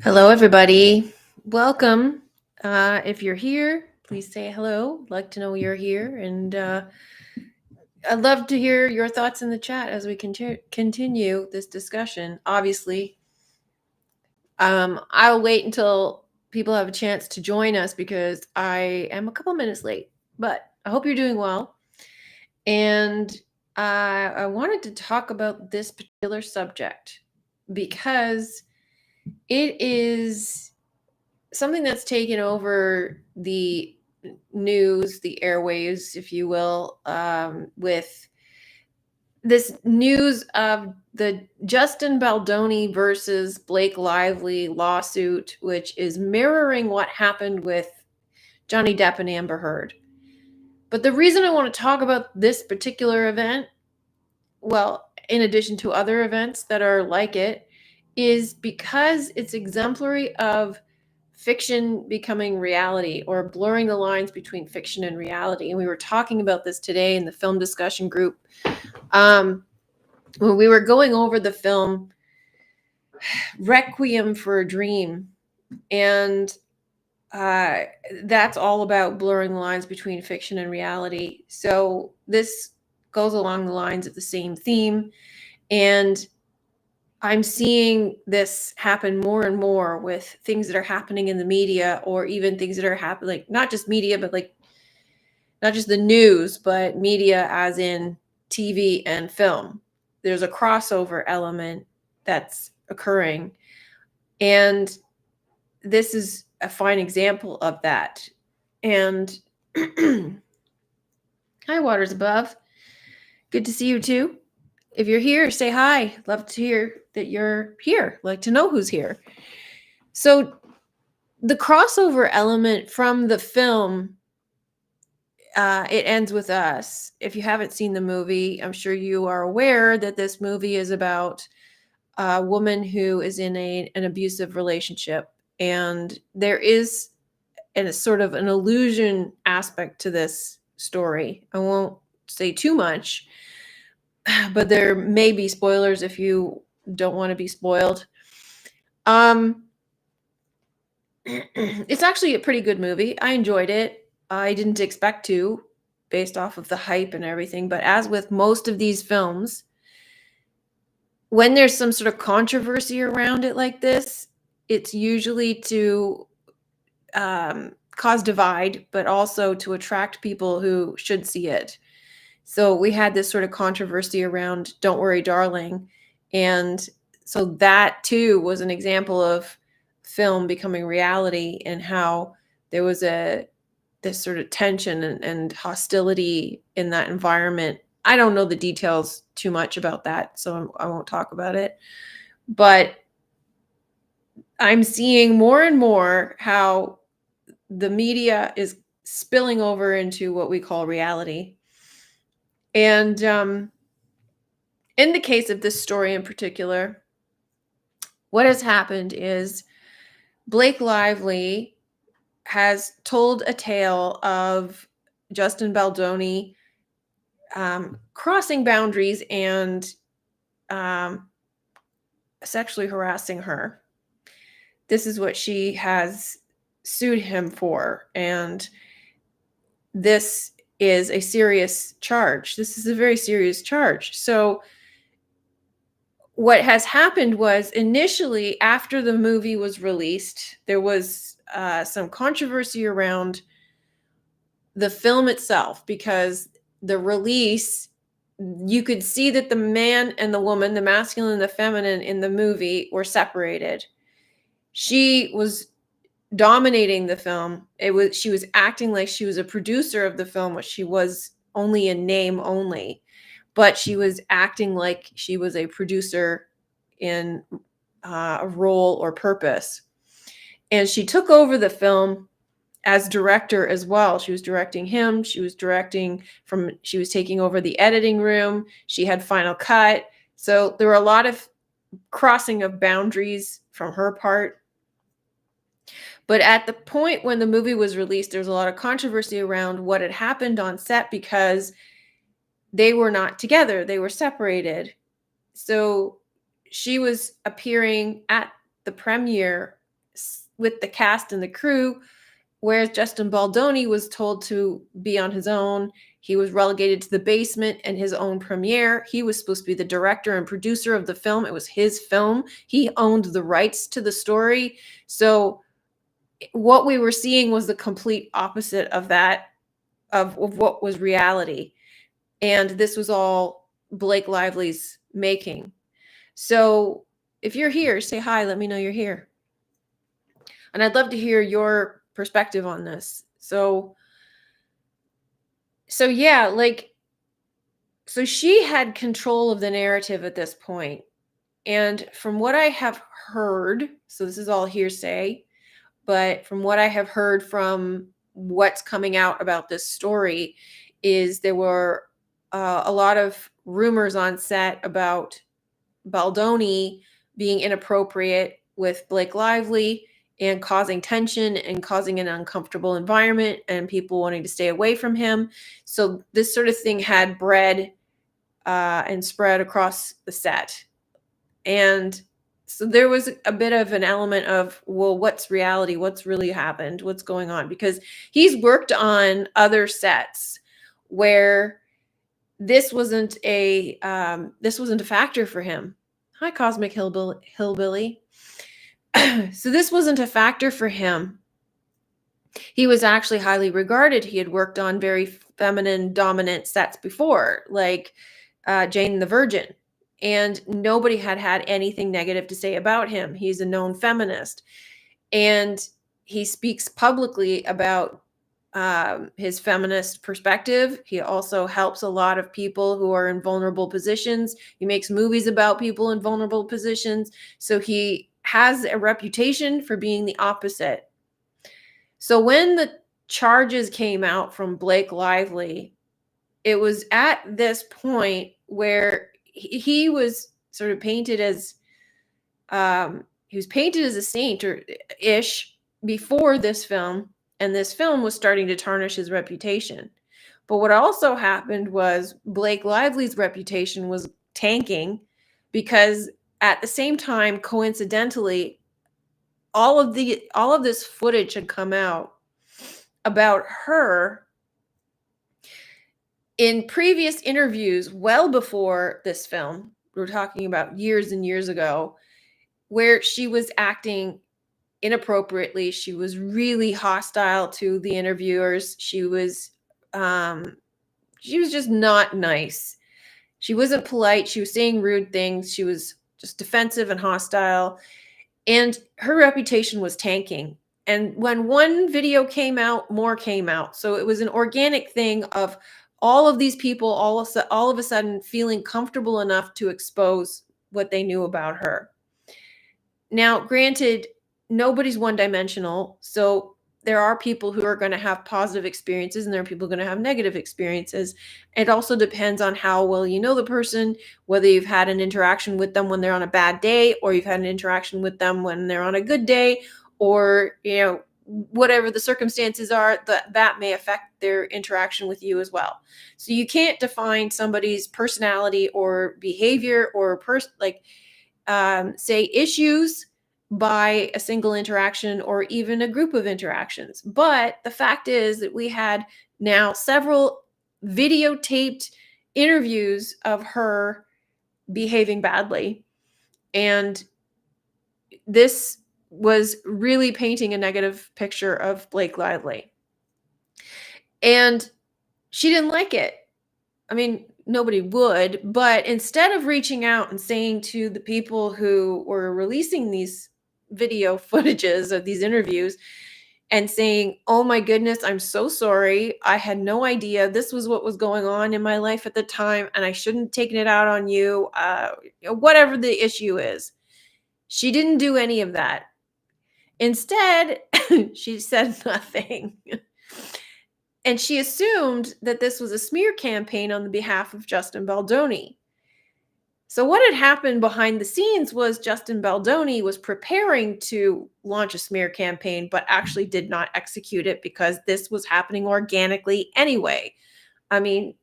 Hello, everybody. Welcome. If you're here, please say hello. I'd like to know you're here. And I'd love to hear your thoughts in the chat as we continue this discussion. Obviously, I'll wait until people have a chance to join us because I am a couple minutes late. But I hope you're doing well. And I wanted to talk about this particular subject because it is something that's taken over the news, the airwaves, if you will, with this news of the Justin Baldoni versus Blake Lively lawsuit, which is mirroring what happened with Johnny Depp and Amber Heard. But the reason I want to talk about this particular event, well, in addition to other events that are like it, is because it's exemplary of fiction becoming reality or blurring the lines between fiction and reality. And we were talking about this today in the film discussion group when we were going over the film Requiem for a Dream. And that's all about blurring the lines between fiction and reality. So this goes along the lines of the same theme. And I'm seeing this happen more and more with things that are happening in the media, or even things that are happening, like not just media, but like not just the news, but media as in TV and film. There's a crossover element that's occurring. And this is a fine example of that. And hi, Waters Above. Good to see you too. If you're here, say hi. Love to hear that you're here. Like to know who's here. So the crossover element from the film, it ends with us. If you haven't seen the movie, I'm sure you are aware that this movie is about a woman who is in an abusive relationship. And there is a sort of an illusion aspect to this story. I won't say too much, but there may be spoilers if you don't want to be spoiled. It's actually a pretty good movie. I enjoyed it. I didn't expect to, based off of the hype and everything. But as with most of these films, when there's some sort of controversy around it like this, it's usually to cause divide, but also to attract people who should see it. So we had this sort of controversy around Don't Worry, Darling. And so that too was an example of film becoming reality, and how there was this sort of tension and hostility in that environment. I don't know the details too much about that, so I won't talk about it. But I'm seeing more and more how the media is spilling over into what we call reality. And in the case of this story in particular, what has happened is Blake Lively has told a tale of Justin Baldoni crossing boundaries and sexually harassing her. This is what she has sued him for. And this is a serious charge. This is a very serious charge. So what has happened was, initially, after the movie was released, there was some controversy around the film itself, because the release, you could see that the man and the woman, the masculine and the feminine in the movie, were separated. She was dominating the film. She was acting like she was a producer of the film, which she was only in name only, but she was acting like she was a producer in a role or purpose. And she took over the film as director as well. She was directing him. She was taking over the editing room. She had final cut. So there were a lot of crossing of boundaries from her part. But at the point when the movie was released, there was a lot of controversy around what had happened on set, because they were not together. They were separated. So she was appearing at the premiere with the cast and the crew, whereas Justin Baldoni was told to be on his own. He was relegated to the basement and his own premiere. He was supposed to be the director and producer of the film. It was his film. He owned the rights to the story. So what we were seeing was the complete opposite of that, of what was reality. And this was all Blake Lively's making. So if you're here, say hi. Let me know you're here. And I'd love to hear your perspective on this. So yeah, like, so she had control of the narrative at this point. And from what I have heard, so this is all hearsay, but from what I have heard from what's coming out about this story is there were a lot of rumors on set about Baldoni being inappropriate with Blake Lively and causing tension and causing an uncomfortable environment and people wanting to stay away from him. So this sort of thing had bred and spread across the set. And so there was a bit of an element of, well, what's reality? What's really happened? What's going on? Because he's worked on other sets where this wasn't a factor for him. Hi, Cosmic Hillbilly. So this wasn't a factor for him. He was actually highly regarded. He had worked on very feminine, dominant sets before, like Jane the Virgin. And nobody had had anything negative to say about him. He's a known feminist. And he speaks publicly about his feminist perspective. He also helps a lot of people who are in vulnerable positions. He makes movies about people in vulnerable positions. So he has a reputation for being the opposite. So when the charges came out from Blake Lively, it was at this point where he was sort of painted as a saint or ish before this film, and this film was starting to tarnish his reputation. But what also happened was Blake Lively's reputation was tanking because at the same time, coincidentally, all of this footage had come out about her in previous interviews well before this film. We're talking about years and years ago, where she was acting inappropriately. She was really hostile to the interviewers. She was just not nice. She wasn't polite. She was saying rude things. She was just defensive and hostile. And her reputation was tanking. And when one video came out, more came out. So it was an organic thing of all of these people all of a sudden feeling comfortable enough to expose what they knew about her. Now, granted, nobody's one-dimensional. So there are people who are going to have positive experiences and there are people going to have negative experiences. It also depends on how well you know the person, whether you've had an interaction with them when they're on a bad day, or you've had an interaction with them when they're on a good day, or, whatever the circumstances are, that may affect their interaction with you as well. So you can't define somebody's personality or behavior or say issues by a single interaction or even a group of interactions. But the fact is that we had now several videotaped interviews of her behaving badly. And this was really painting a negative picture of Blake Lively. And she didn't like it. I mean, nobody would, but instead of reaching out and saying to the people who were releasing these video footages of these interviews and saying, "Oh my goodness, I'm so sorry. I had no idea this was what was going on in my life at the time, and I shouldn't have taken it out on you," whatever the issue is. She didn't do any of that. Instead, she said nothing. And she assumed that this was a smear campaign on the behalf of Justin Baldoni. So what had happened behind the scenes was Justin Baldoni was preparing to launch a smear campaign, but actually did not execute it because this was happening organically anyway. I mean,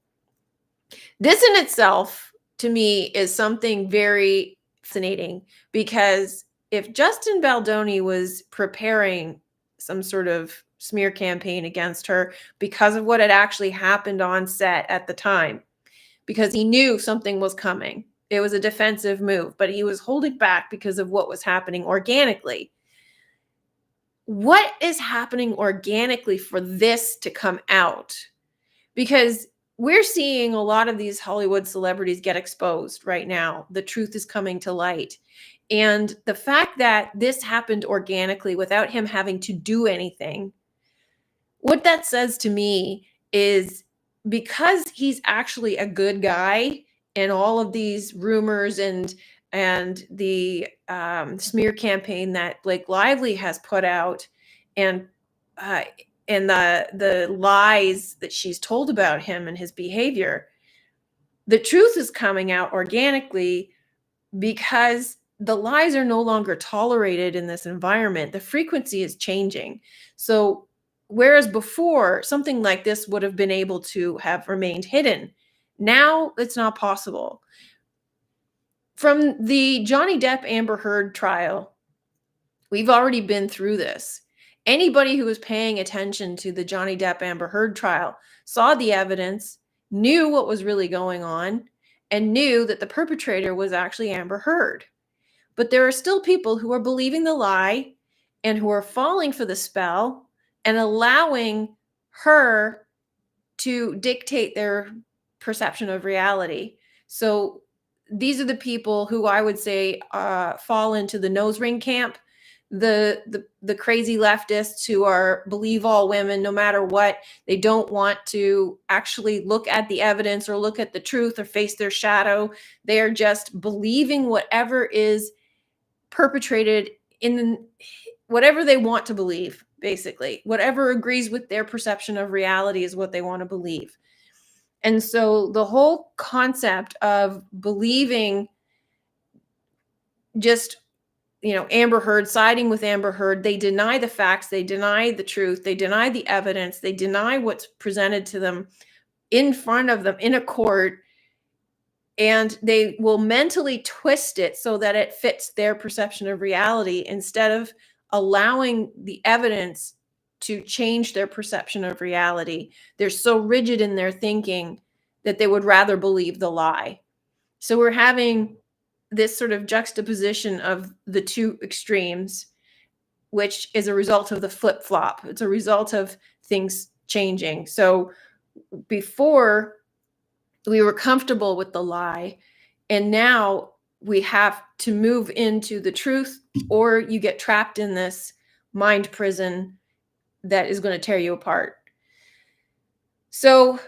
this in itself, to me, is something very fascinating because if Justin Baldoni was preparing some sort of smear campaign against her because of what had actually happened on set at the time, because he knew something was coming. It was a defensive move, but he was holding back because of what was happening organically. What is happening organically for this to come out? Because we're seeing a lot of these Hollywood celebrities get exposed right now. The truth is coming to light. And the fact that this happened organically without him having to do anything, what that says to me is, because he's actually a good guy, and all of these rumors and the smear campaign that Blake Lively has put out, and uh, and the lies that she's told about him and his behavior, the truth is coming out organically because the lies are no longer tolerated in this environment. The frequency is changing. So, whereas before something like this would have been able to have remained hidden, now it's not possible. From the Johnny Depp Amber Heard trial, we've already been through this. Anybody who was paying attention to the Johnny Depp Amber Heard trial saw the evidence, knew what was really going on, and knew that the perpetrator was actually Amber Heard. But there are still people who are believing the lie and who are falling for the spell and allowing her to dictate their perception of reality. So these are the people who I would say fall into the nose ring camp, the crazy leftists who are believe all women no matter what. They don't want to actually look at the evidence or look at the truth or face their shadow. They are just believing whatever is perpetrated in whatever they want to believe. Basically, whatever agrees with their perception of reality is what they want to believe. And so the whole concept of believing just, Amber Heard, siding with Amber Heard, they deny the facts, they deny the truth, they deny the evidence, they deny what's presented to them in front of them in a court, and they will mentally twist it so that it fits their perception of reality instead of allowing the evidence to change their perception of reality. They're so rigid in their thinking that they would rather believe the lie. So we're having this sort of juxtaposition of the two extremes, which is a result of the flip-flop. It's a result of things changing. So before, we were comfortable with the lie, and now we have to move into the truth, or you get trapped in this mind prison that is going to tear you apart. So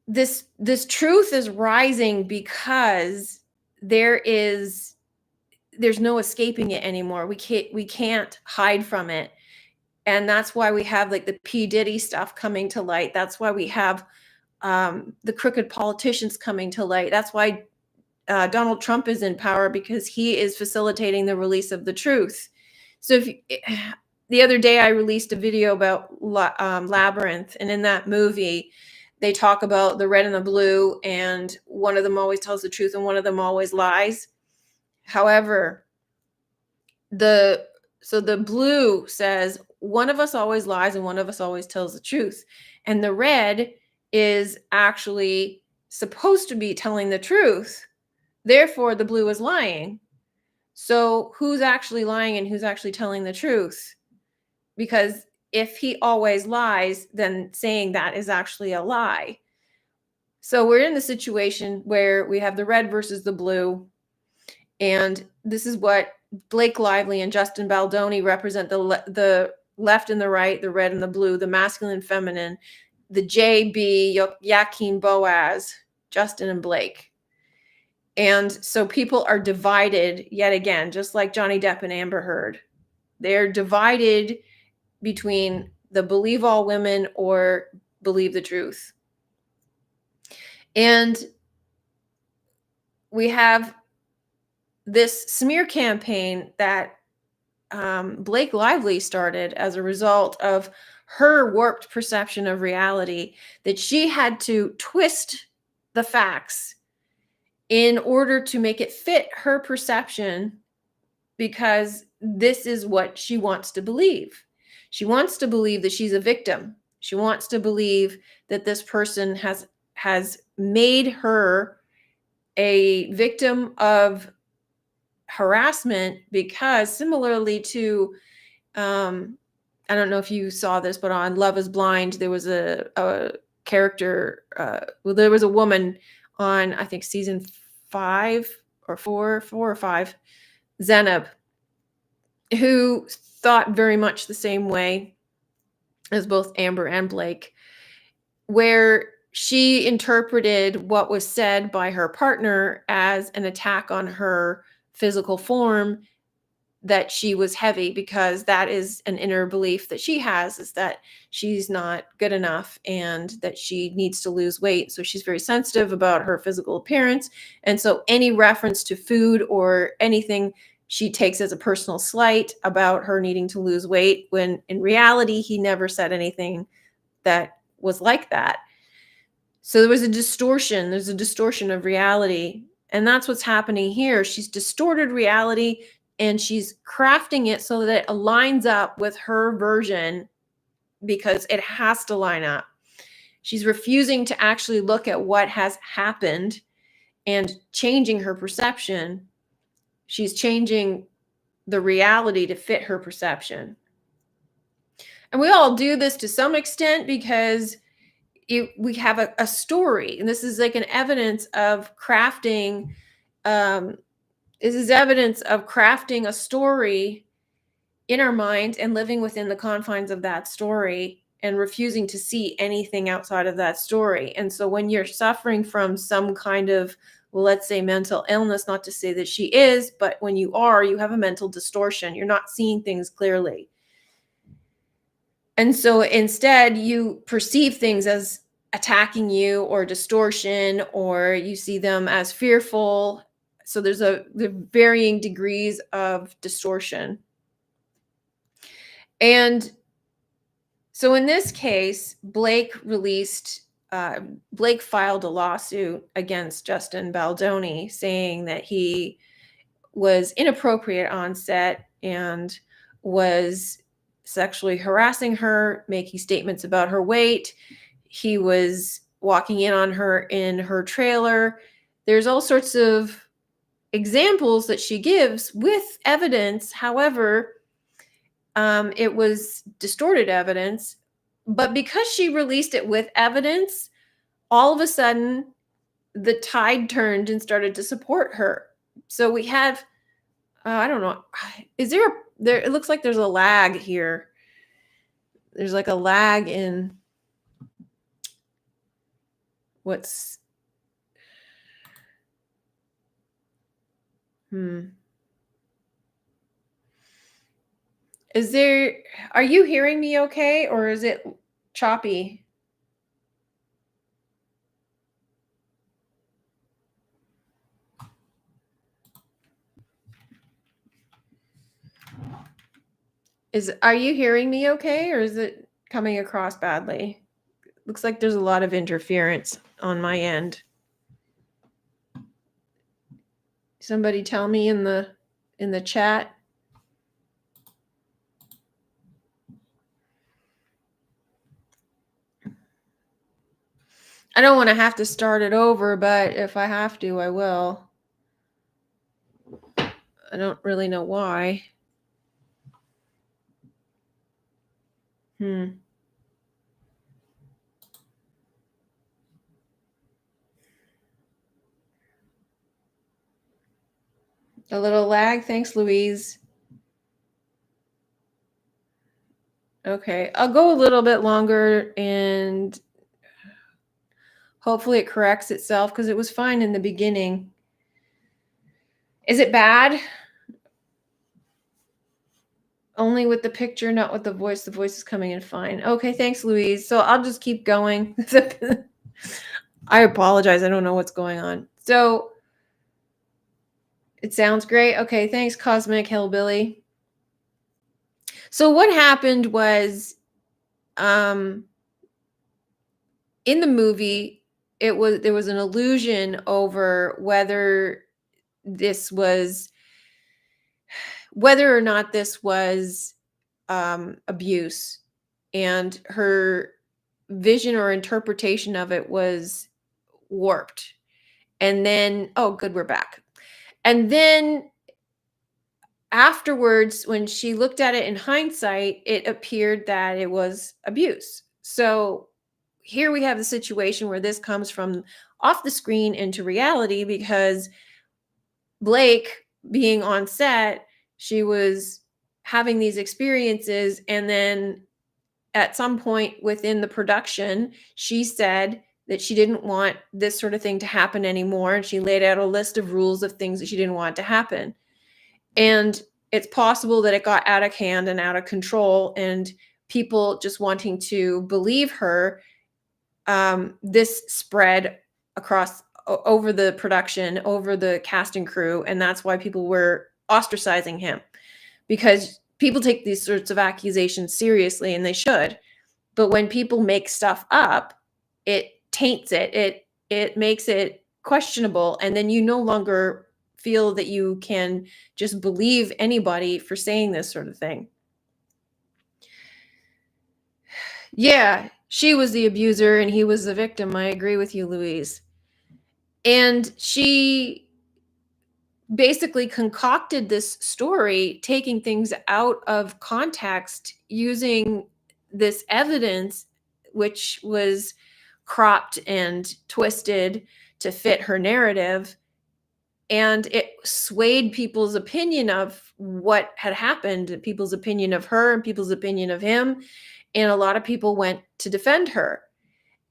this truth is rising because there's no escaping it anymore. We can't hide from it. And that's why we have like the P. Diddy stuff coming to light. That's why we have the crooked politicians coming to light. That's why Donald Trump is in power, because he is facilitating the release of the truth. So the other day I released a video about Labyrinth, and in that movie they talk about the red and the blue, and one of them always tells the truth and one of them always lies. However, the blue says one of us always lies and one of us always tells the truth, and the red is actually supposed to be telling the truth. Therefore, the blue is lying. So who's actually lying and who's actually telling the truth? Because if he always lies, then saying that is actually a lie. So we're in the situation where we have the red versus the blue. And this is what Blake Lively and Justin Baldoni represent: the left and the right, the red and the blue, the masculine and feminine, the JB, Joaquin Boaz, Justin and Blake. And so people are divided yet again, just like Johnny Depp and Amber Heard. They're divided between the believe all women or believe the truth. And we have this smear campaign that Blake Lively started as a result of her warped perception of reality, that she had to twist the facts in order to make it fit her perception, because this is what she wants to believe. She wants to believe that she's a victim. She wants to believe that this person has made her a victim of harassment, because similarly to I don't know if you saw this, but on Love is Blind, there was a character, well, there was a woman on, I think, season 5 or 4 or 5, Zenab, who thought very much the same way as both Amber and Blake, where she interpreted what was said by her partner as an attack on her physical form, that she was heavy, because that is an inner belief that she has, is that she's not good enough and that she needs to lose weight. So she's very sensitive about her physical appearance. And so any reference to food or anything she takes as a personal slight about her needing to lose weight, when in reality, he never said anything that was like that. So there was a distortion. There's a distortion of reality. And that's what's happening here. She's distorted reality, and she's crafting it so that it aligns up with her version, because it has to line up. She's refusing to actually look at what has happened and changing her perception. She's changing the reality to fit her perception. And we all do this to some extent, because we have a story, and this is like an evidence of crafting. This is evidence of crafting a story in our mind and living within the confines of that story and refusing to see anything outside of that story. And so when you're suffering from some kind of, well, let's say mental illness, not to say that she is, but when you have a mental distortion. You're not seeing things clearly. And so instead, you perceive things as attacking you or distortion, or you see them as fearful. So there's the varying degrees of distortion. And so in this case, Blake filed a lawsuit against Justin Baldoni, saying that he was inappropriate on set and was sexually harassing her, making statements about her weight. He was walking in on her in her trailer. There's all sorts of examples that she gives with evidence. However, it was distorted evidence. But because she released it with evidence, all of a sudden, the tide turned and started to support her. So we have, I don't know, is there, it looks like there's a lag here. There's like a lag in what's, Is there, are you hearing me okay, or is it choppy? Are you hearing me okay, or is it coming across badly? Looks like there's a lot of interference on my end. Somebody tell me in the chat. I don't want to have to start it over, but if I have to, I will. I don't really know why. A little lag. Thanks, Louise. Okay, I'll go a little bit longer and hopefully it corrects itself, because it was fine in the beginning. Is it bad? Only with the picture, not with the voice. The voice is coming in fine. Okay, thanks, Louise. So I'll just keep going. I apologize. I don't know what's going on. So it sounds great. Okay, thanks, Cosmic Hillbilly. So what happened was, in the movie, there was an illusion over whether or not this was abuse, and her vision or interpretation of it was warped. And then, oh, good, we're back. And then afterwards, when she looked at it in hindsight, it appeared that it was abuse. So here we have the situation where this comes from off the screen into reality, because Blake, being on set, she was having these experiences, and then at some point within the production, she said that she didn't want this sort of thing to happen anymore, and she laid out a list of rules of things that she didn't want to happen. And it's possible that it got out of hand and out of control, and people just wanting to believe her, this spread across over the production, over the cast and crew, and that's why people were ostracizing him, because people take these sorts of accusations seriously, and they should. But when people make stuff up, it taints it. It makes it questionable, and then you no longer feel that you can just believe anybody for saying this sort of thing. Yeah, she was the abuser and he was the victim. I agree with you, Louise. And she basically concocted this story, taking things out of context, using this evidence, which was cropped and twisted to fit her narrative. And it swayed people's opinion of what had happened, people's opinion of her and people's opinion of him. And a lot of people went to defend her.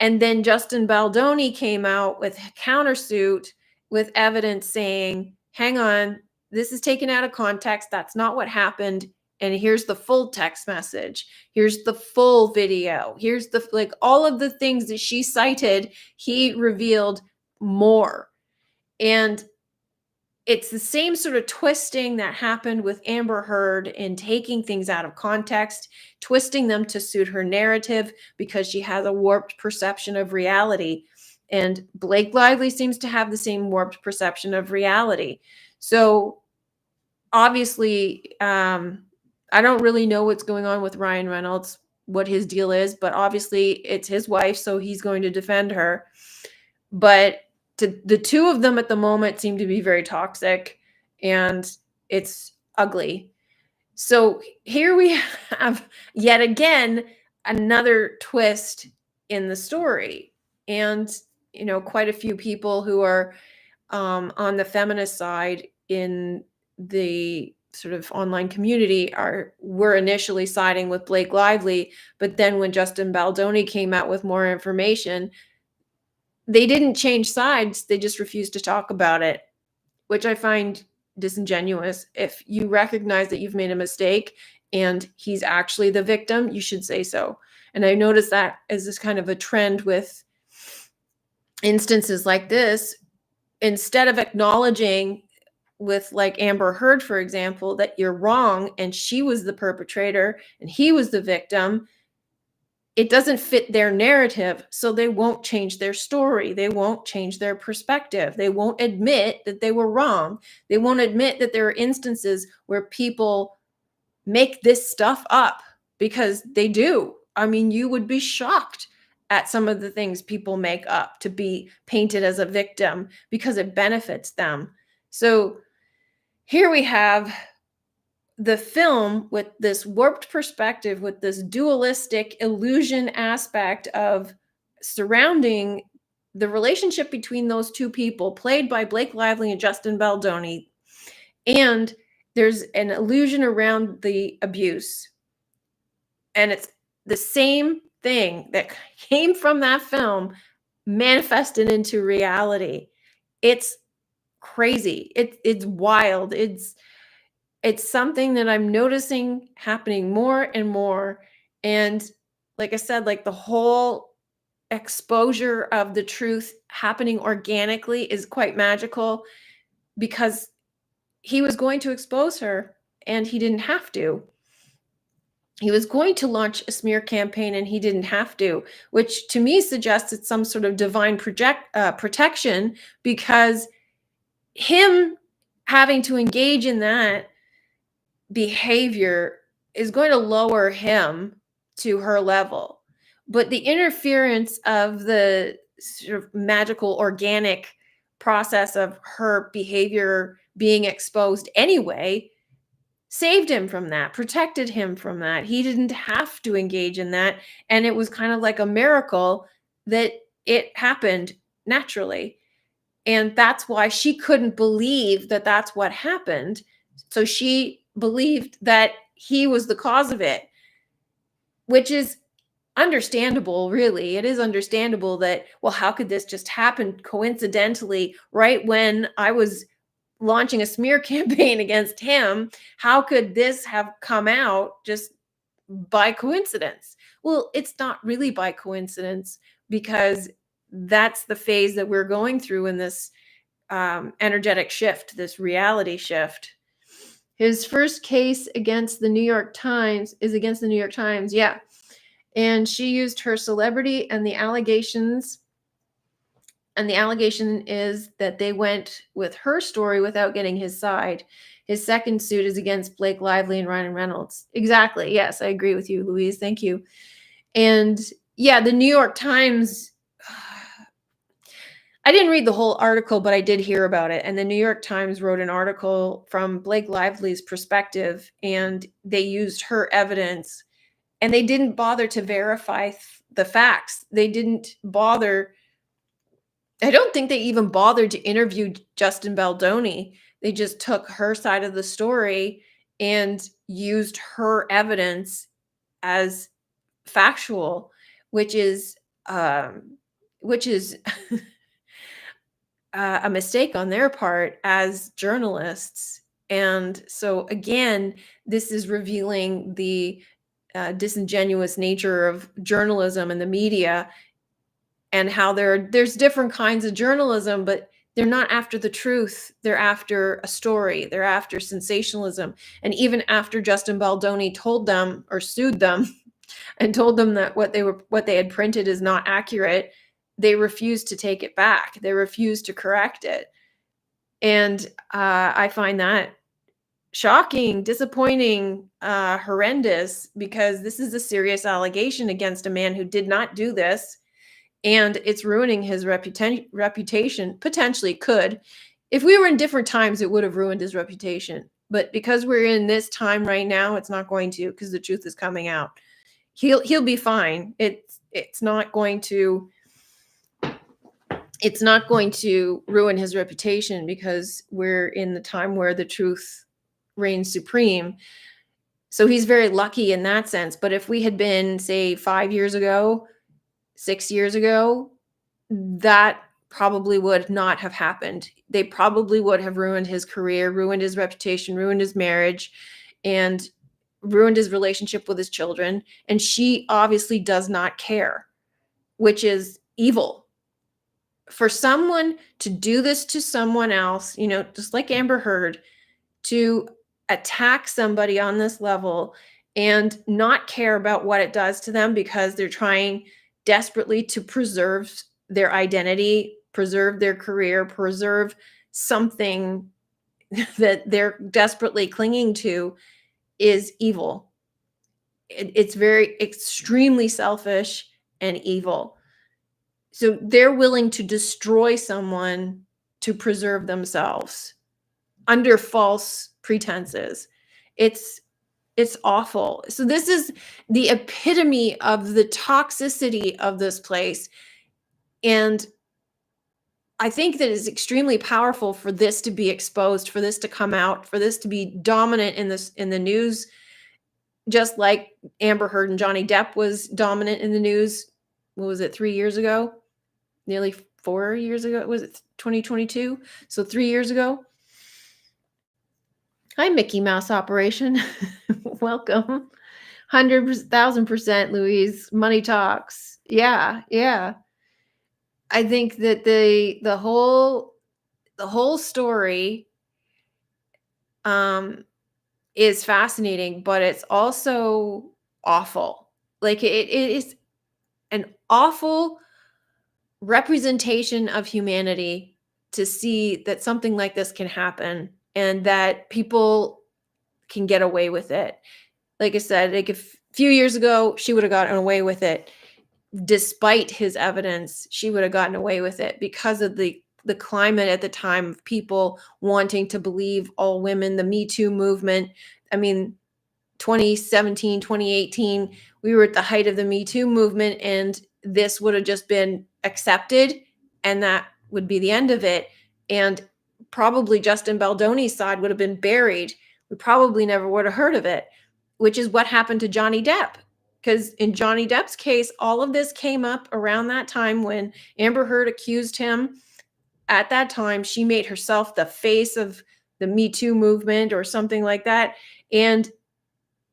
And then Justin Baldoni came out with a countersuit with evidence saying, hang on, this is taken out of context. That's not what happened. And here's the full text message. Here's the full video. Here's the, like, all of the things that she cited, he revealed more. And it's the same sort of twisting that happened with Amber Heard in taking things out of context, twisting them to suit her narrative because she has a warped perception of reality. And Blake Lively seems to have the same warped perception of reality. So obviously, I don't really know what's going on with Ryan Reynolds, what his deal is, but obviously it's his wife, so he's going to defend her. But the two of them at the moment seem to be very toxic, and it's ugly. So here we have yet again another twist in the story. And, you know, quite a few people who are on the feminist side in the sort of online community were initially siding with Blake Lively, but then when Justin Baldoni came out with more information, they didn't change sides. They just refused to talk about it, which I find disingenuous. If you recognize that you've made a mistake and he's actually the victim, you should say so. And I noticed that as this kind of a trend with instances like this. Instead of acknowledging, with like Amber Heard, for example, that you're wrong and she was the perpetrator and he was the victim, it doesn't fit their narrative, so they won't change their story. They won't change their perspective. They won't admit that they were wrong. They won't admit that there are instances where people make this stuff up, because they do. I mean, you would be shocked at some of the things people make up to be painted as a victim because it benefits them. So here we have the film with this warped perspective, with this dualistic illusion aspect of surrounding the relationship between those two people, played by Blake Lively and Justin Baldoni. And there's an illusion around the abuse. And it's the same thing that came from that film manifested into reality. It's crazy. It's wild. It's something that I'm noticing happening more and more. And like I said, like the whole exposure of the truth happening organically is quite magical, because he was going to expose her and he didn't have to. He was going to launch a smear campaign and he didn't have to, which to me suggests it's some sort of divine protection, because him having to engage in that behavior is going to lower him to her level. But the interference of the sort of magical organic process of her behavior being exposed anyway saved him from that, protected him from that. He didn't have to engage in that. And it was kind of like a miracle that it happened naturally. And that's why she couldn't believe that that's what happened. So she believed that he was the cause of it, which is understandable, really. It is understandable that, well, how could this just happen coincidentally right when I was launching a smear campaign against him? How could this have come out just by coincidence? Well, it's not really by coincidence, because that's the phase that we're going through in this energetic shift, this reality shift. His first case against the New York Times is against the New York Times. Yeah. And she used her celebrity and the allegations. And the allegation is that they went with her story without getting his side. His second suit is against Blake Lively and Ryan Reynolds. Exactly. Yes, I agree with you, Louise. Thank you. And yeah, the New York Times, I didn't read the whole article, but I did hear about it. And the New York Times wrote an article from Blake Lively's perspective, and they used her evidence, and they didn't bother to verify the facts. They didn't bother. I don't think they even bothered to interview Justin Baldoni. They just took her side of the story and used her evidence as factual, which is um, which is a mistake on their part as journalists. And so again, this is revealing the disingenuous nature of journalism and the media, and how there's different kinds of journalism, but they're not after the truth. They're after a story. They're after sensationalism. And even after Justin Baldoni told them, or sued them, and told them that what they had printed is not accurate, they refused to take it back. They refused to correct it. And I find that shocking, disappointing, horrendous, because this is a serious allegation against a man who did not do this. And it's ruining his reputation. Potentially could. If we were in different times, it would have ruined his reputation. But because we're in this time right now, it's not going to, because the truth is coming out. He'll be fine. It's not going to ruin his reputation, because we're in the time where the truth reigns supreme. So he's very lucky in that sense. But if we had been, say, 5 years ago, 6 years ago, that probably would not have happened. They probably would have ruined his career, ruined his reputation, ruined his marriage, and ruined his relationship with his children. And she obviously does not care, which is evil. For someone to do this to someone else, just like Amber Heard, to attack somebody on this level and not care about what it does to them, because they're trying desperately to preserve their identity, preserve their career, preserve something that they're desperately clinging to, is evil. It's very extremely selfish and evil. So they're willing to destroy someone to preserve themselves under false pretenses. It's awful. So this is the epitome of the toxicity of this place. And I think that it's extremely powerful for this to be exposed, for this to come out, for this to be dominant in the news, just like Amber Heard and Johnny Depp was dominant in the news. What was it, 3 years ago? Nearly 4 years ago? Was it 2022? So 3 years ago. Hi, Mickey Mouse Operation. Welcome. 100,000%, Louise. Money talks. Yeah, yeah. I think that the whole story is fascinating, but it's also awful. Like it is an awful representation of humanity to see that something like this can happen and that people can get away with it. Like I said, like a few years ago, she would have gotten away with it. Despite his evidence, she would have gotten away with it because of the climate at the time of people wanting to believe all women, the Me Too movement. I mean, 2017, 2018, we were at the height of the Me Too movement, and this would have just been accepted, and that would be the end of it. And probably Justin Baldoni's side would have been buried. We probably never would have heard of it, which is what happened to Johnny Depp. Because in Johnny Depp's case, all of this came up around that time when Amber Heard accused him. At that time, she made herself the face of the Me Too movement or something like that. And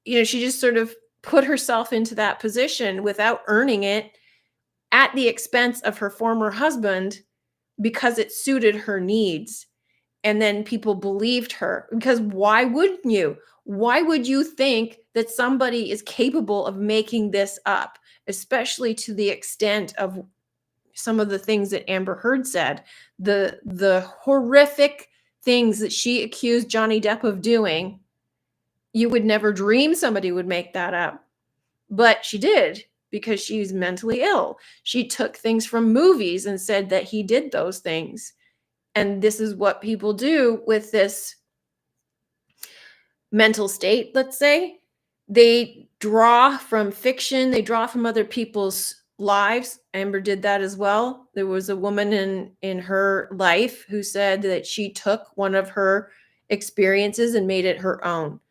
she just sort of put herself into that position without earning it at the expense of her former husband because it suited her needs. And then people believed her because why wouldn't you? Why would you think that somebody is capable of making this up, especially to the extent of some of the things that Amber Heard said, the horrific things that she accused Johnny Depp of doing? You would never dream somebody would make that up. But she did because she's mentally ill. She took things from movies and said that he did those things. And this is what people do with this mental state, let's say. They draw from fiction, they draw from other people's lives. Amber did that as well. There was a woman in her life who said that she took one of her experiences and made it her own.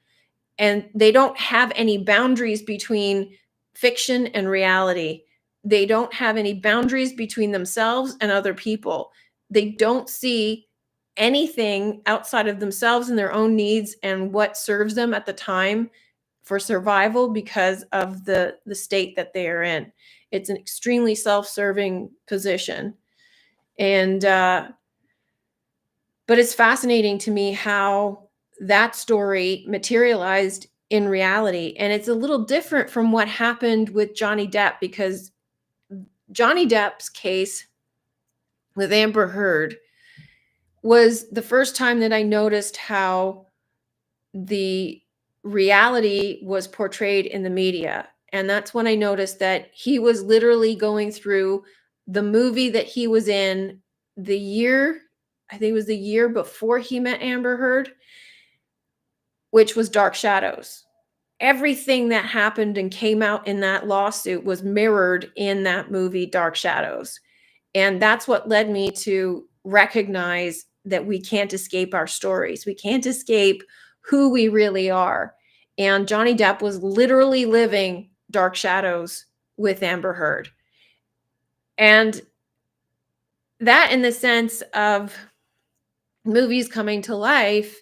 And they don't have any boundaries between fiction and reality. They don't have any boundaries between themselves and other people. They don't see anything outside of themselves and their own needs and what serves them at the time for survival because of the state that they are in. It's an extremely self-serving position. And but it's fascinating to me how that story materialized in reality. And it's a little different from what happened with Johnny Depp because Johnny Depp's case with Amber Heard was the first time that I noticed how the reality was portrayed in the media. And that's when I noticed that he was literally going through the movie that he was in the year, I think it was the year before he met Amber Heard, which was Dark Shadows. Everything that happened and came out in that lawsuit was mirrored in that movie, Dark Shadows. And that's what led me to recognize that we can't escape our stories. We can't escape who we really are. And Johnny Depp was literally living Dark Shadows with Amber Heard. And that, in the sense of movies coming to life,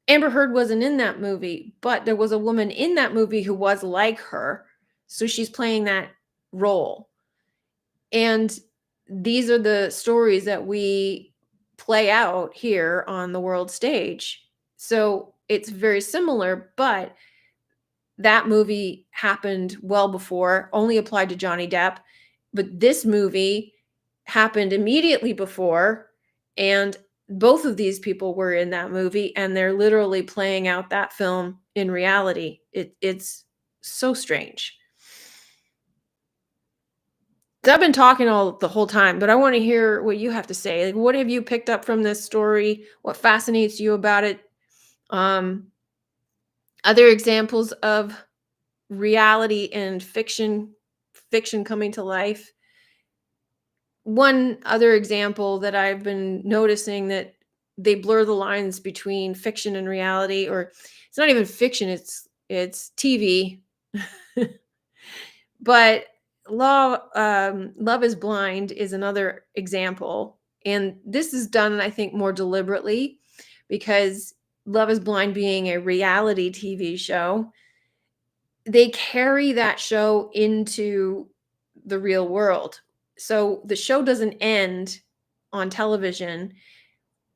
Amber Heard wasn't in that movie, but there was a woman in that movie who was like her. So she's playing that role. And these are the stories that we play out here on the world stage. So it's very similar, but that movie happened well before, only applied to Johnny Depp. But this movie happened immediately before, and both of these people were in that movie, and they're literally playing out that film in reality. It's so strange. So I've been talking the whole time, but I want to hear what you have to say. Like, what have you picked up from this story? What fascinates you about it? Other examples of reality and fiction coming to life. One other example that I've been noticing that they blur the lines between fiction and reality, or it's not even fiction, it's TV. But Love is Blind is another example. And this is done, I think, more deliberately because Love is Blind being a reality TV show, they carry that show into the real world. So the show doesn't end on television.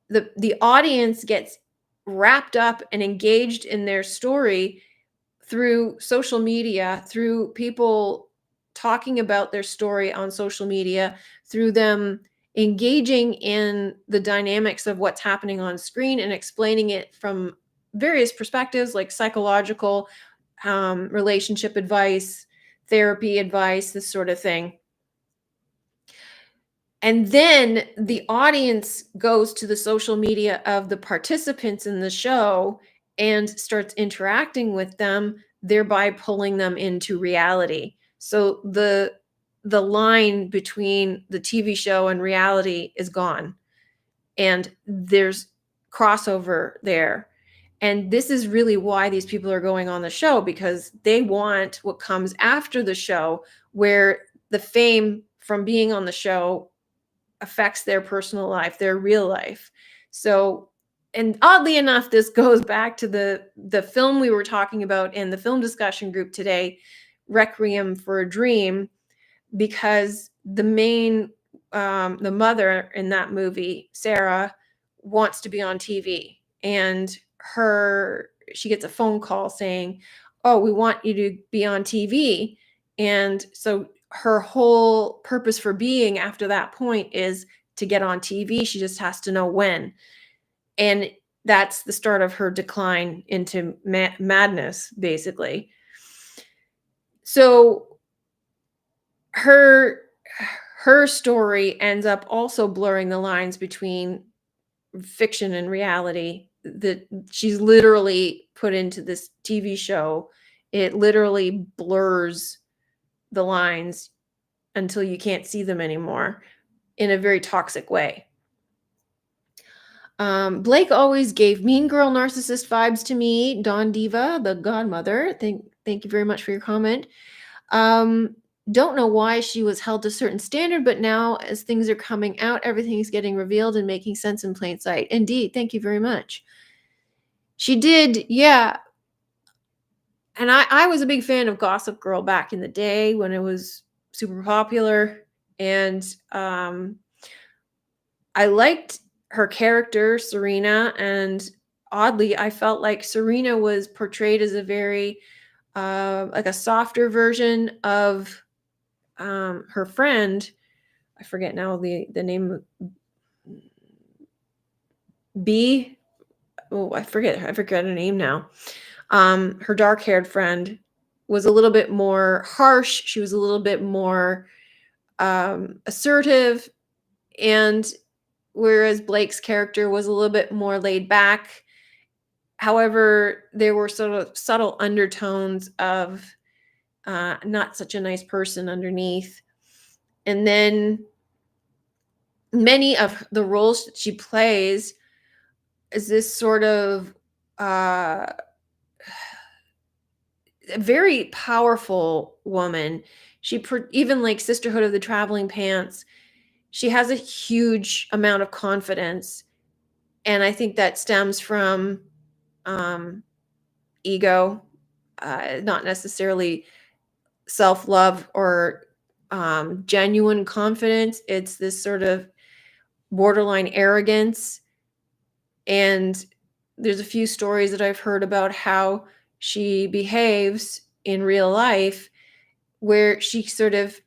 The audience gets wrapped up and engaged in their story through social media, through people talking about their story on social media, through them engaging in the dynamics of what's happening on screen and explaining it from various perspectives like psychological, relationship advice, therapy advice, this sort of thing. And then the audience goes to the social media of the participants in the show and starts interacting with them, thereby pulling them into reality. So the line between the TV show and reality is gone, and there's crossover there. And this is really why these people are going on the show, because they want what comes after the show, where the fame from being on the show affects their personal life, their real life. So, and oddly enough, this goes back to the film we were talking about in the film discussion group today, Requiem for a Dream, because the mother in that movie, Sarah, wants to be on TV, and she gets a phone call saying, "Oh, we want you to be on TV." And so her whole purpose for being after that point is to get on TV. She just has to know when. And that's the start of her decline into madness, basically. So her her story ends up also blurring the lines between fiction and reality, that she's literally put into this TV show. It literally blurs the lines until you can't see them anymore in a very toxic way. Blake always gave mean girl narcissist vibes to me. Dawn Diva, the godmother. Thank you very much for your comment. Don't know why she was held to a certain standard, but now as things are coming out, everything is getting revealed and making sense in plain sight. Indeed, thank you very much. She did, yeah. And I was a big fan of Gossip Girl back in the day when it was super popular. And I liked her character, Serena, and oddly, I felt like Serena was portrayed as a very like a softer version of her friend. I forget now the name. B. Oh, I forget her name now. Her dark-haired friend was a little bit more harsh. She was a little bit more assertive, and whereas Blake's character was a little bit more laid back. However, there were sort of subtle undertones of not such a nice person underneath. And then many of the roles that she plays is this sort of a very powerful woman. Even like Sisterhood of the Traveling Pants, she has a huge amount of confidence, and I think that stems from ego, not necessarily self-love or genuine confidence. It's this sort of borderline arrogance. And there's a few stories that I've heard about how she behaves in real life, where she sort of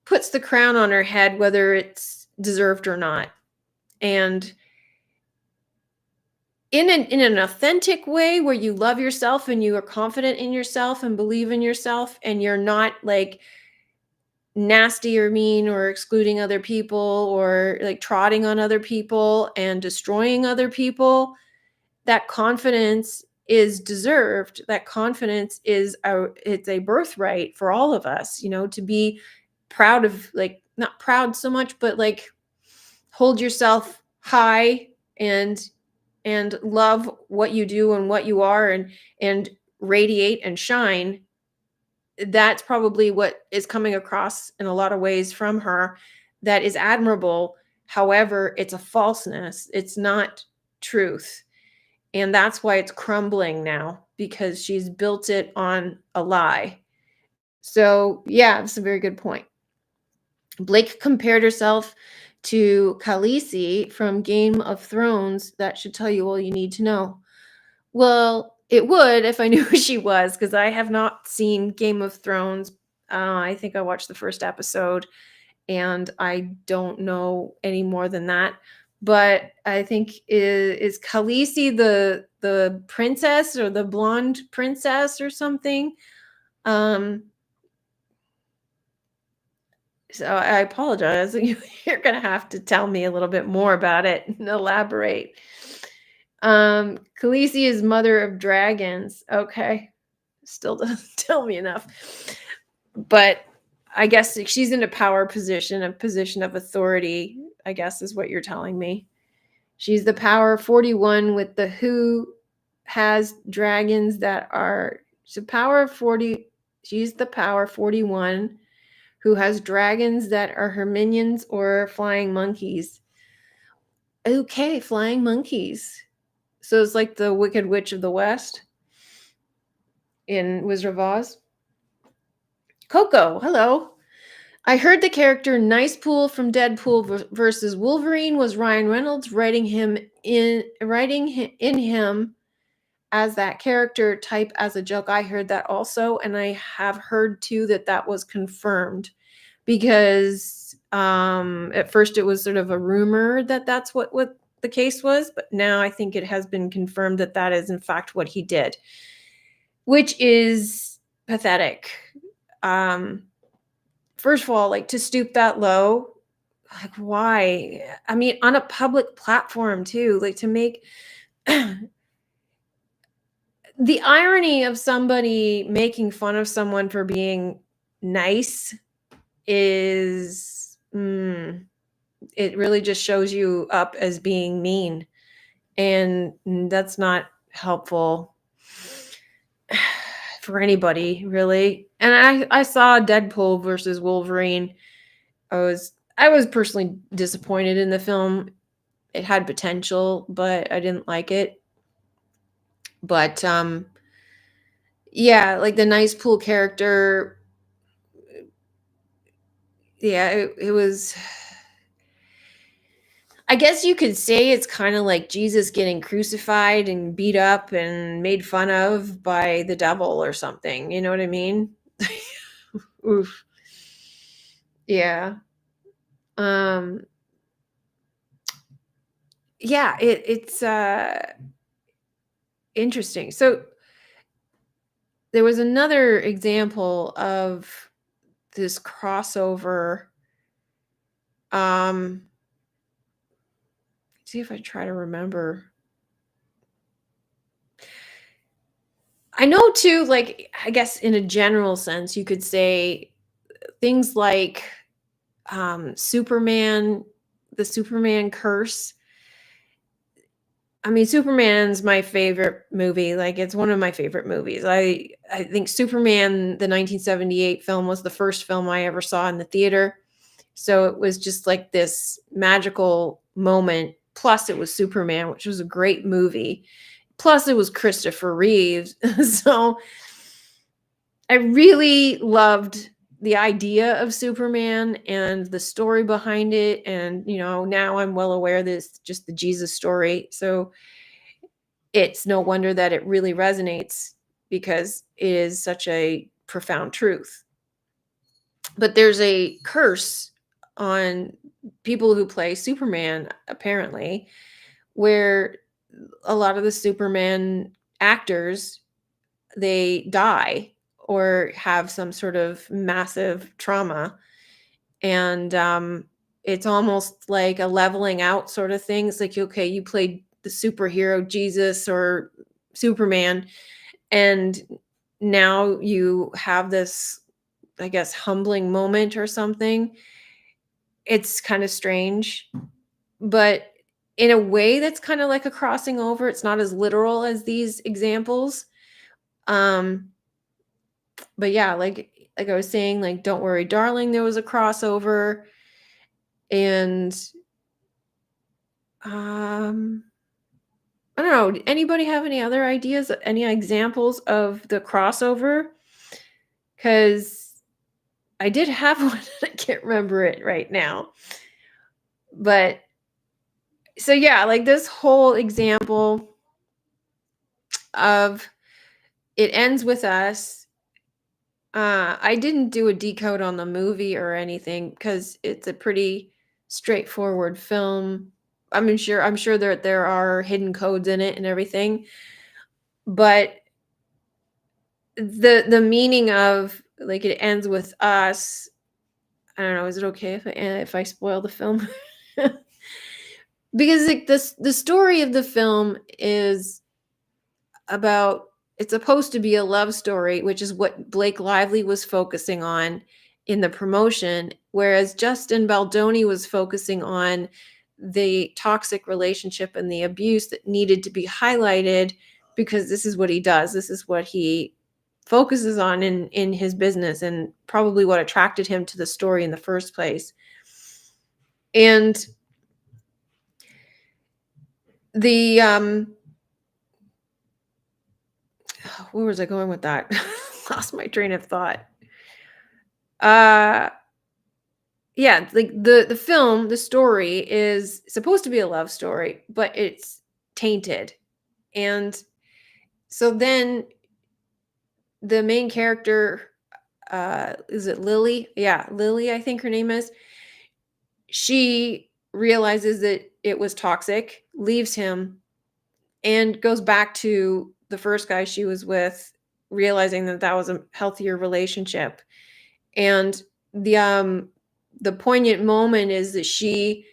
puts the crown on her head, whether it's deserved or not. And in an authentic way, where you love yourself and you are confident in yourself and believe in yourself, and you're not like nasty or mean or excluding other people or like trotting on other people and destroying other people, that confidence is deserved. That confidence is it's a birthright for all of us, to be proud of, like, not proud so much, but like hold yourself high and love what you do and what you are, and radiate and shine. That's probably what is coming across in a lot of ways from her. That is admirable. However, it's a falseness. It's not truth. And that's why it's crumbling now, because she's built it on a lie. So, yeah, that's a very good point. Blake compared herself to Khaleesi from Game of Thrones. That should tell you all you need to know. Well, It would if I knew who she was, because I have not seen Game of Thrones. I think I watched the first episode, and I don't know any more than that. But I think is Khaleesi the princess or the blonde princess or something? Um, so I apologize. You're gonna have to tell me a little bit more about it and elaborate. Khaleesi is mother of dragons. Okay. Still doesn't tell me enough. But I guess she's in a power position, a position of authority, I guess is what you're telling me. She's the power 41 with the who has dragons that are so power 40. She's the power 41 who has dragons that are her minions or flying monkeys. Okay, flying monkeys. So it's like the Wicked Witch of the West in Wizard of Oz. Coco, hello. I heard the character Nicepool from Deadpool versus Wolverine was Ryan Reynolds writing in him as that character type as a joke. I heard that also, and I have heard too that was confirmed, because at first it was sort of a rumor that that's what the case was, but now I think it has been confirmed that is in fact what he did, which is pathetic. First of all, like, to stoop that low, like, why? I mean, on a public platform too, like, to make the irony of somebody making fun of someone for being nice is it really just shows you up as being mean, and that's not helpful for anybody, really. And I saw Deadpool versus Wolverine. I was personally disappointed in the film. It had potential, but I didn't like it. But yeah, like the nice pool character, yeah, it was, I guess you could say it's kind of like Jesus getting crucified and beat up and made fun of by the devil or something. You know what I mean? Oof. Yeah. Um yeah, it's interesting. So there was another example of this crossover. Um see if I try to remember. I know too, like, I guess in a general sense, you could say things like Superman, the Superman curse. I mean, Superman's my favorite movie. Like, it's one of my favorite movies. I think Superman, the 1978 film, was the first film I ever saw in the theater. So it was just like this magical moment. Plus, it was Superman, which was a great movie. Plus, it was Christopher Reeves. So I really loved the idea of Superman and the story behind it. And, now I'm well aware that it's just the Jesus story. So it's no wonder that it really resonates, because it is such a profound truth. But there's a curse on people who play Superman, apparently, where a lot of the Superman actors, they die or have some sort of massive trauma. And it's almost like a leveling out sort of thing. It's like, okay, you played the superhero Jesus or Superman, and now you have this, I guess, humbling moment or something. It's kind of strange, but in a way that's kind of like a crossing over. It's not as literal as these examples. Um, but yeah, like I was saying, like, Don't Worry, Darling, there was a crossover. And I don't know, anybody have any other ideas, any examples of the crossover? Because I did have one, I can't remember it right now. But so yeah, like this whole example of it ends with us. I didn't do a decode on the movie or anything because it's a pretty straightforward film. I'm sure there are hidden codes in it and everything, but the meaning of, like, it ends with us. I don't know, is it okay if I spoil the film? Because, like, the story of the film is about, it's supposed to be a love story, which is what Blake Lively was focusing on in the promotion, whereas Justin Baldoni was focusing on the toxic relationship and the abuse that needed to be highlighted, because this is what he does. This is what he focuses on in his business, and probably what attracted him to the story in the first place. And the where was I going with that? Lost my train of thought. Uh yeah, like the film, the story is supposed to be a love story, but it's tainted. And so then the main character, is it Lily? Yeah, Lily, I think her name is. She realizes that it was toxic, leaves him, and goes back to the first guy she was with, realizing that that was a healthier relationship. And the poignant moment is that she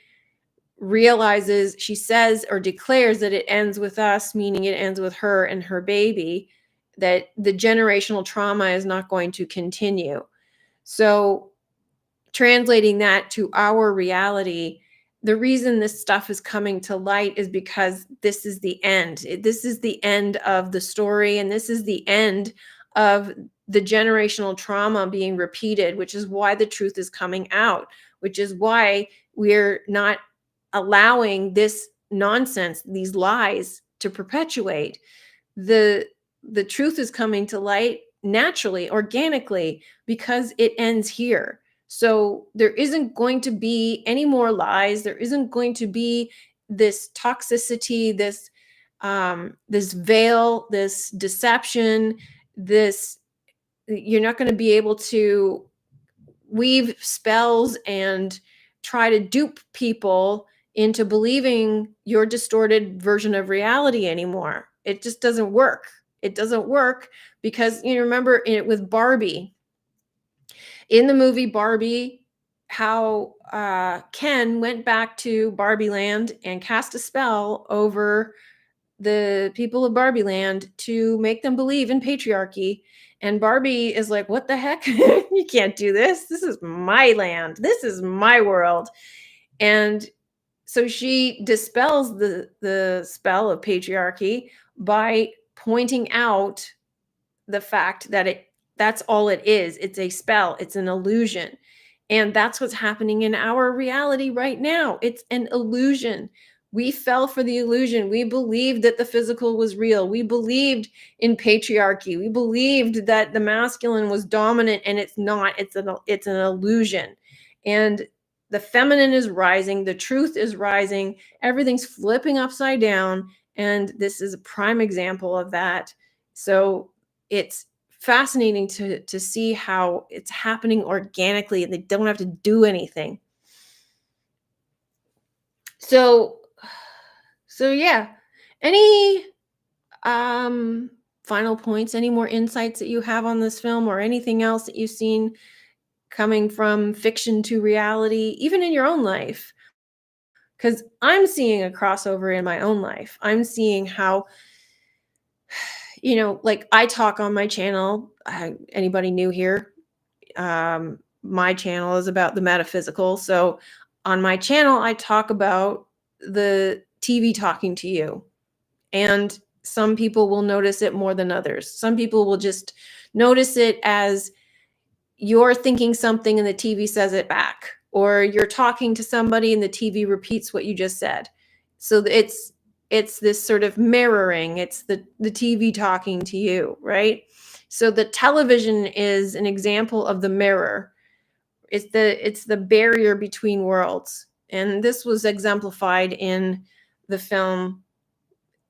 says or declares that it ends with us, meaning it ends with her and her baby, that the generational trauma is not going to continue. So, translating that to our reality, the reason this stuff is coming to light is because this is the end. This is the end of the story, and this is the end of the generational trauma being repeated, which is why the truth is coming out, which is why we're not allowing this nonsense, these lies, to perpetuate. The truth is coming to light naturally, organically, because it ends here. So there isn't going to be any more lies. There isn't going to be this toxicity, this veil, this deception, this, you're not going to be able to weave spells and try to dupe people into believing your distorted version of reality anymore. It just doesn't work. It doesn't work because, remember it with Barbie, in the movie Barbie, how Ken went back to Barbie Land and cast a spell over the people of Barbie Land to make them believe in patriarchy. And Barbie is like, what the heck? You can't do this. This is my land. This is my world. And so she dispels the spell of patriarchy by pointing out the fact that that's all it is. It's a spell. It's an illusion. And that's what's happening in our reality right now. It's an illusion. We fell for the illusion. We believed that the physical was real. We believed in patriarchy. We believed that the masculine was dominant, and it's not. It's an illusion. And the feminine is rising. The truth is rising. Everything's flipping upside down. And this is a prime example of that. So it's fascinating to see how it's happening organically and they don't have to do anything. So yeah. Any final points, any more insights that you have on this film, or anything else that you've seen coming from fiction to reality, even in your own life? Because I'm seeing a crossover in my own life. I'm seeing how, like, I talk on my channel. Anybody new here? My channel is about the metaphysical. So on my channel, I talk about the TV talking to you. And some people will notice it more than others. Some people will just notice it as you're thinking something and the TV says it back, or you're talking to somebody and the TV repeats what you just said. So it's this sort of mirroring. It's the TV talking to you, right? So the television is an example of the mirror. It's the barrier between worlds. And this was exemplified in the film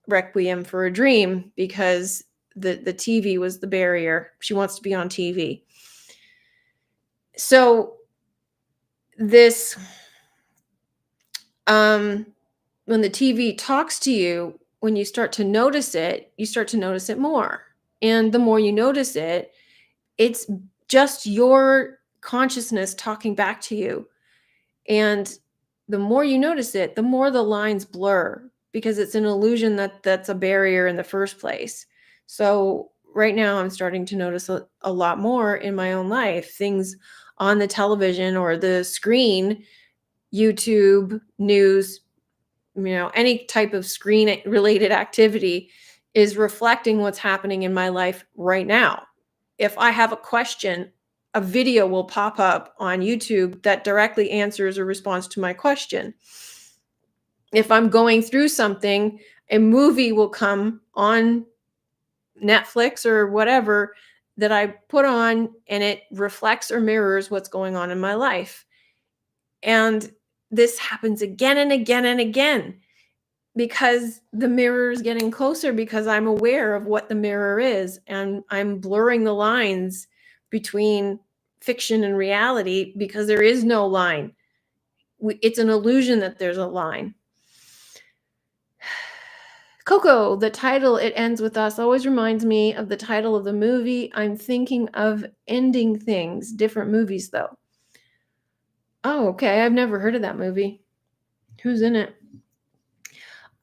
Requiem for a Dream, because the TV was the barrier. She wants to be on TV. So this when the TV talks to you, when you start to notice it, you start to notice it more. And the more you notice it, it's just your consciousness talking back to you. And the more you notice it, the more the lines blur because it's an illusion that's a barrier in the first place. So right now I'm starting to notice a lot more in my own life, things on the television or the screen, YouTube, news, any type of screen related activity is reflecting what's happening in my life right now. If I have a question, a video will pop up on YouTube that directly answers a response to my question. If I'm going through something, a movie will come on Netflix or whatever that I put on, and it reflects or mirrors what's going on in my life. And this happens again and again and again because the mirror is getting closer, because I'm aware of what the mirror is, and I'm blurring the lines between fiction and reality because there is no line. It's an illusion that there's a line. Coco, the title, "It Ends With Us," always reminds me of the title of the movie I'm thinking of, Ending Things. Different movies, though. Oh, okay. I've never heard of that movie. Who's in it?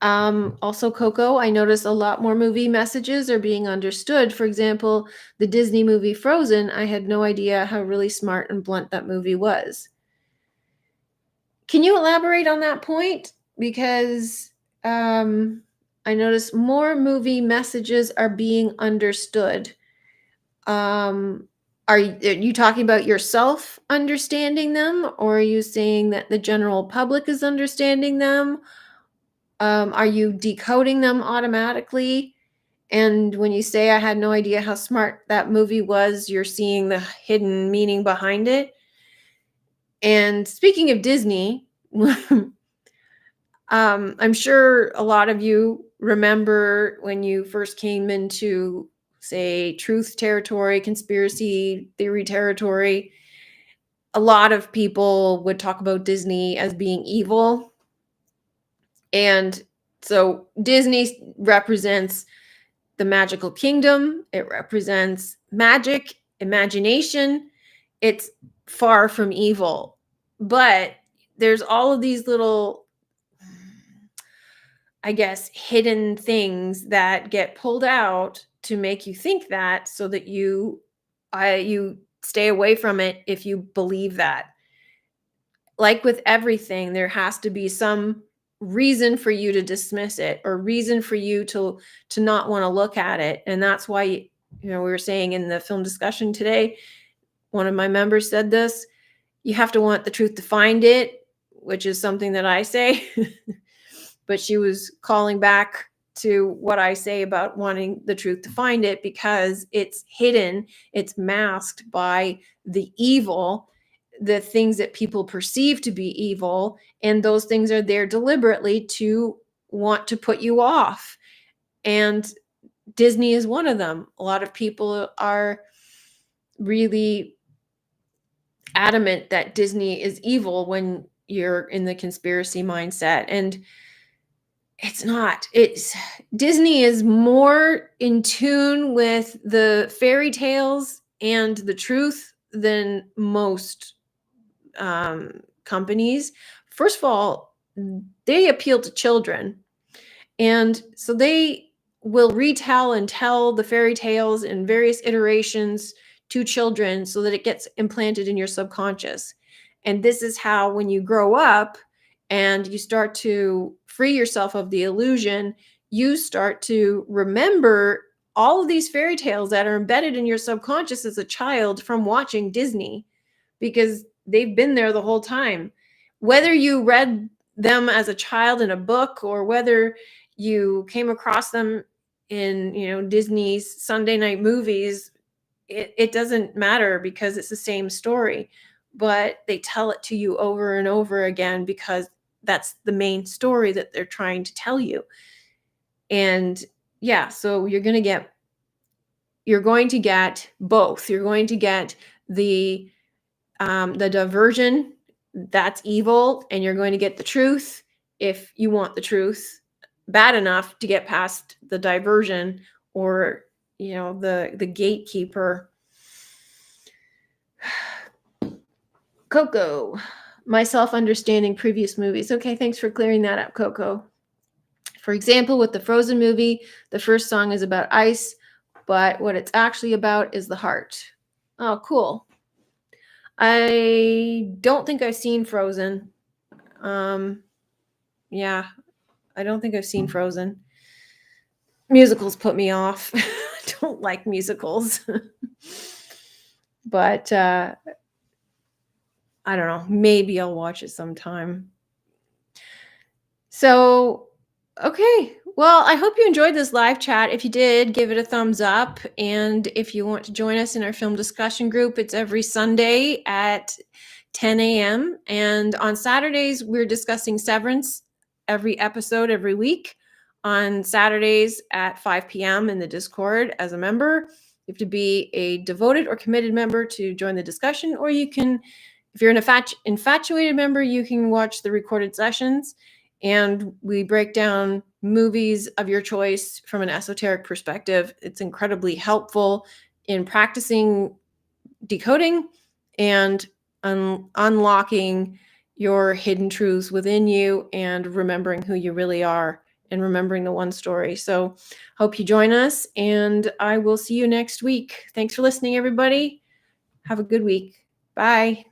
Also, Coco, I notice a lot more movie messages are being understood. For example, the Disney movie Frozen, I had no idea how really smart and blunt that movie was. Can you elaborate on that point? Because I notice more movie messages are being understood. Are you talking about yourself understanding them, or are you saying that the general public is understanding them? Are you decoding them automatically? And when you say I had no idea how smart that movie was, you're seeing the hidden meaning behind it. And speaking of Disney, I'm sure a lot of you remember when you first came into, say, truth territory, conspiracy theory territory, a lot of people would talk about Disney as being evil. And so Disney represents the magical kingdom. It represents magic, imagination. It's far from evil. But there's all of these little, I guess, hidden things that get pulled out to make you think that, so that you stay away from it if you believe that. Like with everything, there has to be some reason for you to dismiss it, or reason for you to not want to look at it. And that's why, we were saying in the film discussion today, one of my members said this: you have to want the truth to find it, which is something that I say. But she was calling back to what I say about wanting the truth to find it, because it's hidden, it's masked by the evil, the things that people perceive to be evil, and those things are there deliberately to want to put you off. And Disney is one of them. A lot of people are really adamant that Disney is evil when you're in the conspiracy mindset, and it's not. Disney is more in tune with the fairy tales and the truth than most companies. First of all, they appeal to children. And so they will retell and tell the fairy tales in various iterations to children so that it gets implanted in your subconscious. And this is how, when you grow up and you start to free yourself of the illusion, you start to remember all of these fairy tales that are embedded in your subconscious as a child from watching Disney, because they've been there the whole time. Whether you read them as a child in a book, or whether you came across them in Disney's Sunday night movies, it doesn't matter, because it's the same story. But they tell it to you over and over again because that's the main story that they're trying to tell you. And yeah, so you're going to get you're going to get both. You're going to get the diversion, that's evil, and you're going to get the truth if you want the truth bad enough to get past the diversion or the gatekeeper. Coco, myself understanding previous movies. Okay, thanks for clearing that up, Coco. For example, with the Frozen movie, the first song is about ice, but what it's actually about is the heart. Oh, cool. I don't think I've seen Frozen. Yeah, I don't think I've seen Frozen. Musicals put me off. I don't like musicals. But I don't know. Maybe I'll watch it sometime. So, okay. Well, I hope you enjoyed this live chat. If you did, give it a thumbs up. And if you want to join us in our film discussion group, it's every Sunday at 10 a.m. And on Saturdays, we're discussing Severance every episode, every week. On Saturdays at 5 p.m. in the Discord as a member. You have to be a devoted or committed member to join the discussion, or you can, if you're an infatuated member, you can watch the recorded sessions. And we break down movies of your choice from an esoteric perspective. It's incredibly helpful in practicing decoding and unlocking your hidden truths within you and remembering who you really are and remembering the one story. So hope you join us, and I will see you next week. Thanks for listening, everybody. Have a good week. Bye.